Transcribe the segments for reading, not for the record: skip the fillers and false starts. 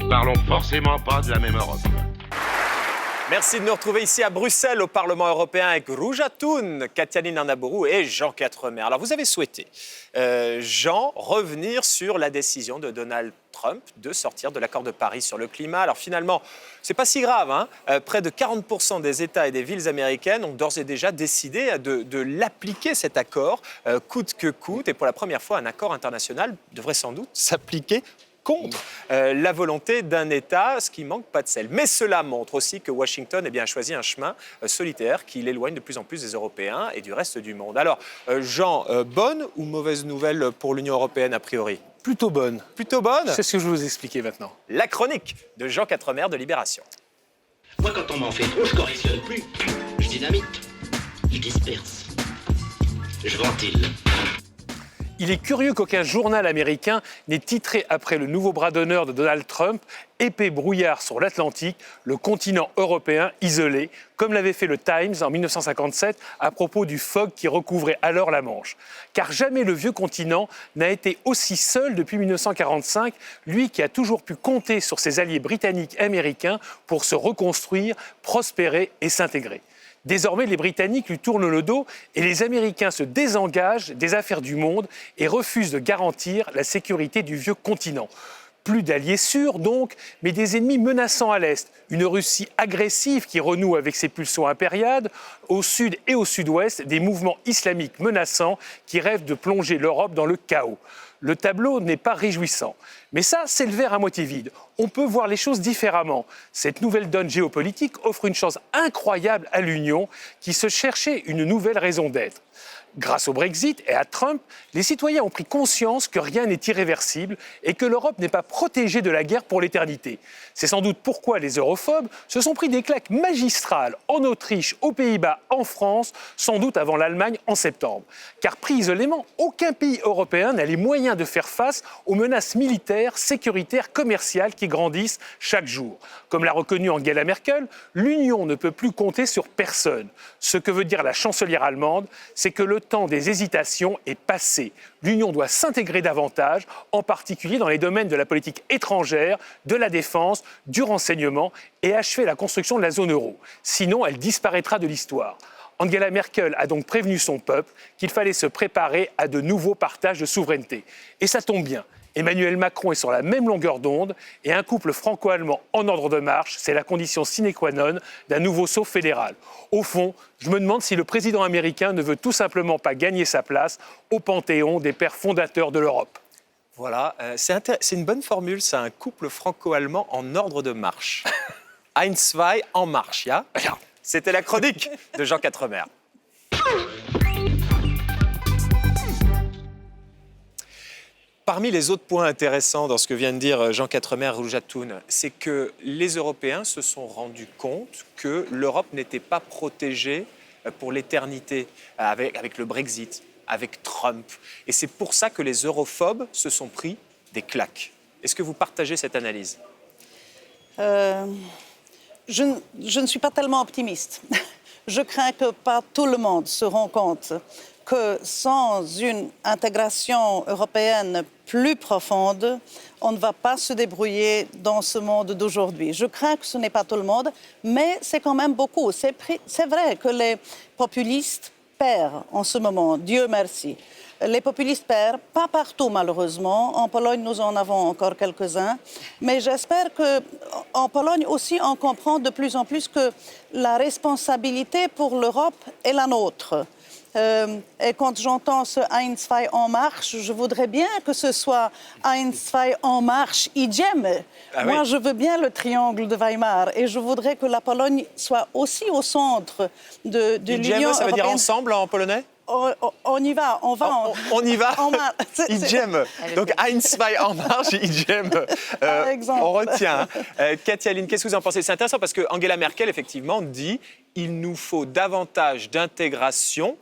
ne parlons forcément pas de la même Europe. Merci de nous retrouver ici à Bruxelles, au Parlement européen, avec Rouja Thun, Katalin Arnabourou et Jean Quatremer. Alors, vous avez souhaité, Jean, revenir sur la décision de Donald Trump de sortir de l'accord de Paris sur le climat. Alors, finalement, c'est pas si grave, hein. Près de 40% des États et des villes américaines ont d'ores et déjà décidé de l'appliquer, cet accord, coûte que coûte. Et pour la première fois, un accord international devrait sans doute s'appliquer contre la volonté d'un État, ce qui manque pas de sel. Mais cela montre aussi que Washington a choisi un chemin solitaire qui l'éloigne de plus en plus des Européens et du reste du monde. Alors, Jean, bonne ou mauvaise nouvelle pour l'Union européenne a priori? Plutôt bonne. Plutôt bonne? C'est ce que je vais vous expliquer maintenant. La chronique de Jean Quatremer de Libération. Moi, quand on m'en fait trop, je correctionne plus. Je dynamite. Je disperse. Je ventile. Il est curieux qu'aucun journal américain n'ait titré après le nouveau bras d'honneur de Donald Trump « Épais brouillard sur l'Atlantique, le continent européen isolé », comme l'avait fait le Times en 1957 à propos du fog qui recouvrait alors la Manche. Car jamais le vieux continent n'a été aussi seul depuis 1945, lui qui a toujours pu compter sur ses alliés britanniques et américains pour se reconstruire, prospérer et s'intégrer. Désormais, les Britanniques lui tournent le dos et les Américains se désengagent des affaires du monde et refusent de garantir la sécurité du vieux continent. Plus d'alliés sûrs donc, mais des ennemis menaçants à l'Est. Une Russie agressive qui renoue avec ses pulsions impériales. Au sud et au sud-ouest, des mouvements islamiques menaçants qui rêvent de plonger l'Europe dans le chaos. Le tableau n'est pas réjouissant. Mais ça, c'est le verre à moitié vide. On peut voir les choses différemment. Cette nouvelle donne géopolitique offre une chance incroyable à l'Union qui se cherchait une nouvelle raison d'être. Grâce au Brexit et à Trump, les citoyens ont pris conscience que rien n'est irréversible et que l'Europe n'est pas protégée de la guerre pour l'éternité. C'est sans doute pourquoi les europhobes se sont pris des claques magistrales en Autriche, aux Pays-Bas, en France, sans doute avant l'Allemagne en septembre. Car pris isolément, aucun pays européen n'a les moyens de faire face aux menaces militaires, sécuritaires, commerciales qui grandissent chaque jour. Comme l'a reconnu Angela Merkel, l'Union ne peut plus compter sur personne. Ce que veut dire la chancelière allemande, c'est que le temps des hésitations est passé. L'Union doit s'intégrer davantage, en particulier dans les domaines de la politique étrangère, de la défense, du renseignement et achever la construction de la zone euro. Sinon, elle disparaîtra de l'histoire. Angela Merkel a donc prévenu son peuple qu'il fallait se préparer à de nouveaux partages de souveraineté. Et ça tombe bien. Emmanuel Macron est sur la même longueur d'onde et un couple franco-allemand en ordre de marche, c'est la condition sine qua non d'un nouveau saut fédéral. Au fond, je me demande si le président américain ne veut tout simplement pas gagner sa place au panthéon des pères fondateurs de l'Europe. Voilà, c'est une bonne formule, c'est un couple franco-allemand en ordre de marche. Ein, zwei, en marche, ja? C'était la chronique de Jean Quatremer. Parmi les autres points intéressants dans ce que vient de dire Jean Quatremer, Rouja Thun, c'est que les Européens se sont rendus compte que l'Europe n'était pas protégée pour l'éternité avec le Brexit, avec Trump. Et c'est pour ça que les europhobes se sont pris des claques. Est-ce que vous partagez cette analyse? Je ne suis pas tellement optimiste. Je crains que pas tout le monde se rende compte que sans une intégration européenne plus profonde, on ne va pas se débrouiller dans ce monde d'aujourd'hui. Je crains que ce n'est pas tout le monde, mais c'est quand même beaucoup. C'est vrai que les populistes perdent en ce moment, Dieu merci. Les populistes perdent, pas partout malheureusement. En Pologne, nous en avons encore quelques-uns. Mais j'espère qu'en Pologne aussi, on comprend de plus en plus que la responsabilité pour l'Europe est la nôtre. Et quand j'entends ce Ein, zwei, en marche, je voudrais bien que ce soit Ein, zwei, en marche, idziemy. Moi, je veux bien le triangle de Weimar et je voudrais que la Pologne soit aussi au centre de l'Union européenne. Ça veut dire ensemble en polonais? On y va, on va. On y va. Idziemy. Donc Ein, zwei, en marche, idziemy. On retient. Katalin, qu'est-ce que vous en pensez? C'est intéressant parce que Angela Merkel, effectivement, dit il nous faut davantage d'intégration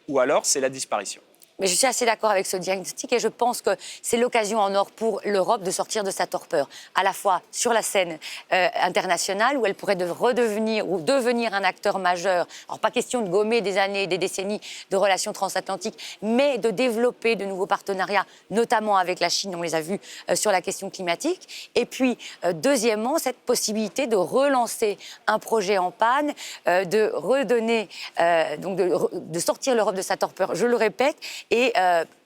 ou alors c'est la disparition. Mais je suis assez d'accord avec ce diagnostic et je pense que c'est l'occasion en or pour l'Europe de sortir de sa torpeur, à la fois sur la scène internationale où elle pourrait redevenir ou devenir un acteur majeur. Alors pas question de gommer des années, des décennies de relations transatlantiques, mais de développer de nouveaux partenariats, notamment avec la Chine, on les a vus sur la question climatique. Et puis, deuxièmement, cette possibilité de relancer un projet en panne, de redonner, donc de sortir l'Europe de sa torpeur, je le répète. Et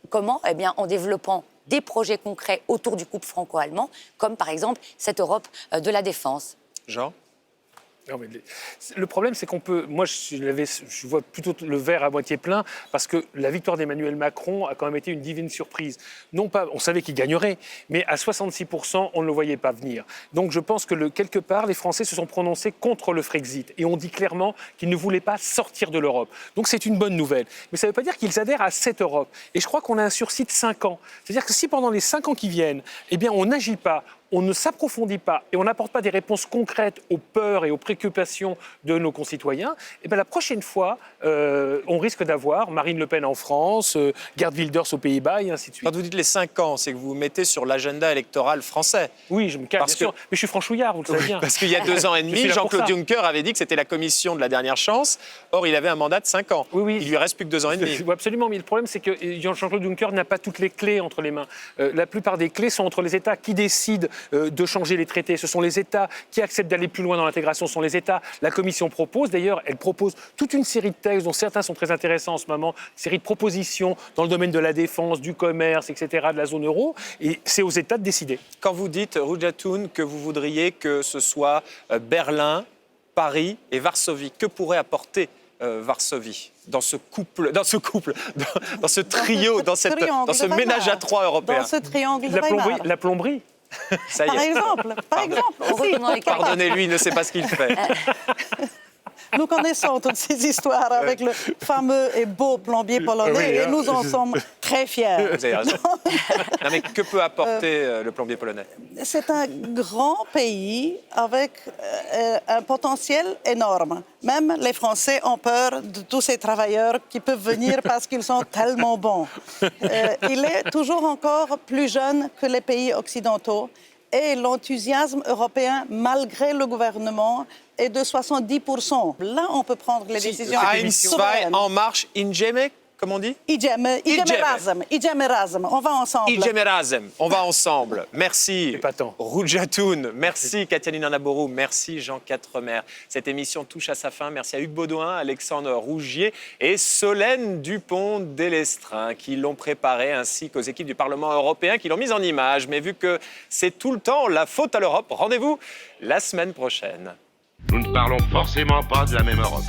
comment ? Eh bien, en développant des projets concrets autour du couple franco-allemand, comme par exemple cette Europe de la défense. Jean ? Non, mais le problème, c'est qu'on peut... Moi, je vois plutôt le verre à moitié plein, parce que la victoire d'Emmanuel Macron a quand même été une divine surprise. Non pas, on savait qu'il gagnerait, mais à 66%, on ne le voyait pas venir. Donc je pense que quelque part, les Français se sont prononcés contre le Frexit, et on dit clairement qu'ils ne voulaient pas sortir de l'Europe. Donc c'est une bonne nouvelle. Mais ça ne veut pas dire qu'ils adhèrent à cette Europe. Et je crois qu'on a un sursis de 5 ans. C'est-à-dire que si pendant les 5 ans qui viennent, eh bien, on n'agit pas, on ne s'approfondit pas et on n'apporte pas des réponses concrètes aux peurs et aux préoccupations de nos concitoyens, et bien la prochaine fois, on risque d'avoir Marine Le Pen en France, Geert Wilders aux Pays-Bas et ainsi de suite. Quand vous dites les 5 ans, c'est que vous vous mettez sur l'agenda électoral français. Oui, je me calme, bien sûr. Mais je suis franchouillard, vous le savez bien. Parce qu'il y a 2 ans et demi, Jean-Claude Juncker avait dit que c'était la commission de la dernière chance. Or, il avait un mandat de 5 ans. Oui. Il lui reste plus que 2 ans et demi. Absolument, mais le problème, c'est que Jean-Claude Juncker n'a pas toutes les clés entre les mains. La plupart des clés sont entre les États qui décident de changer les traités. Ce sont les États qui acceptent d'aller plus loin dans l'intégration. Ce sont les États. La Commission propose, d'ailleurs, elle propose toute une série de textes dont certains sont très intéressants en ce moment, une série de propositions dans le domaine de la défense, du commerce, etc., de la zone euro. Et c'est aux États de décider. Quand vous dites, Ruja Thun, que vous voudriez que ce soit Berlin, Paris et Varsovie, que pourrait apporter Varsovie dans ce trio, dans ce ménage à 3 européen? Dans ce triangle de La plomberie. Ça y est. Par exemple. Pardonnez-lui, il ne sait pas ce qu'il fait. Nous connaissons toutes ces histoires avec le fameux et beau plombier polonais et nous en sommes très fiers. Vous avez raison. Non, mais que peut apporter le plombier polonais? C'est un grand pays avec un potentiel énorme. Même les Français ont peur de tous ces travailleurs qui peuvent venir parce qu'ils sont tellement bons. Il est toujours encore plus jeune que les pays occidentaux. Et l'enthousiasme européen, malgré le gouvernement, est de 70%. Là, on peut prendre les décisions souveraines. En marche, Ingeme, comme on dit? Ideme razem. On va ensemble. Ideme razem. On va ensemble. Merci, Épatant. Ruja Thun. Merci, Katianine Annaborou. Merci, Jean Quatremer. Cette émission touche à sa fin. Merci à Hugues Baudouin, Alexandre Rougier et Solène Dupont-Délestrin qui l'ont préparé, ainsi qu'aux équipes du Parlement européen qui l'ont mise en image. Mais vu que c'est tout le temps la faute à l'Europe, rendez-vous la semaine prochaine. Nous ne parlons forcément pas de la même Europe.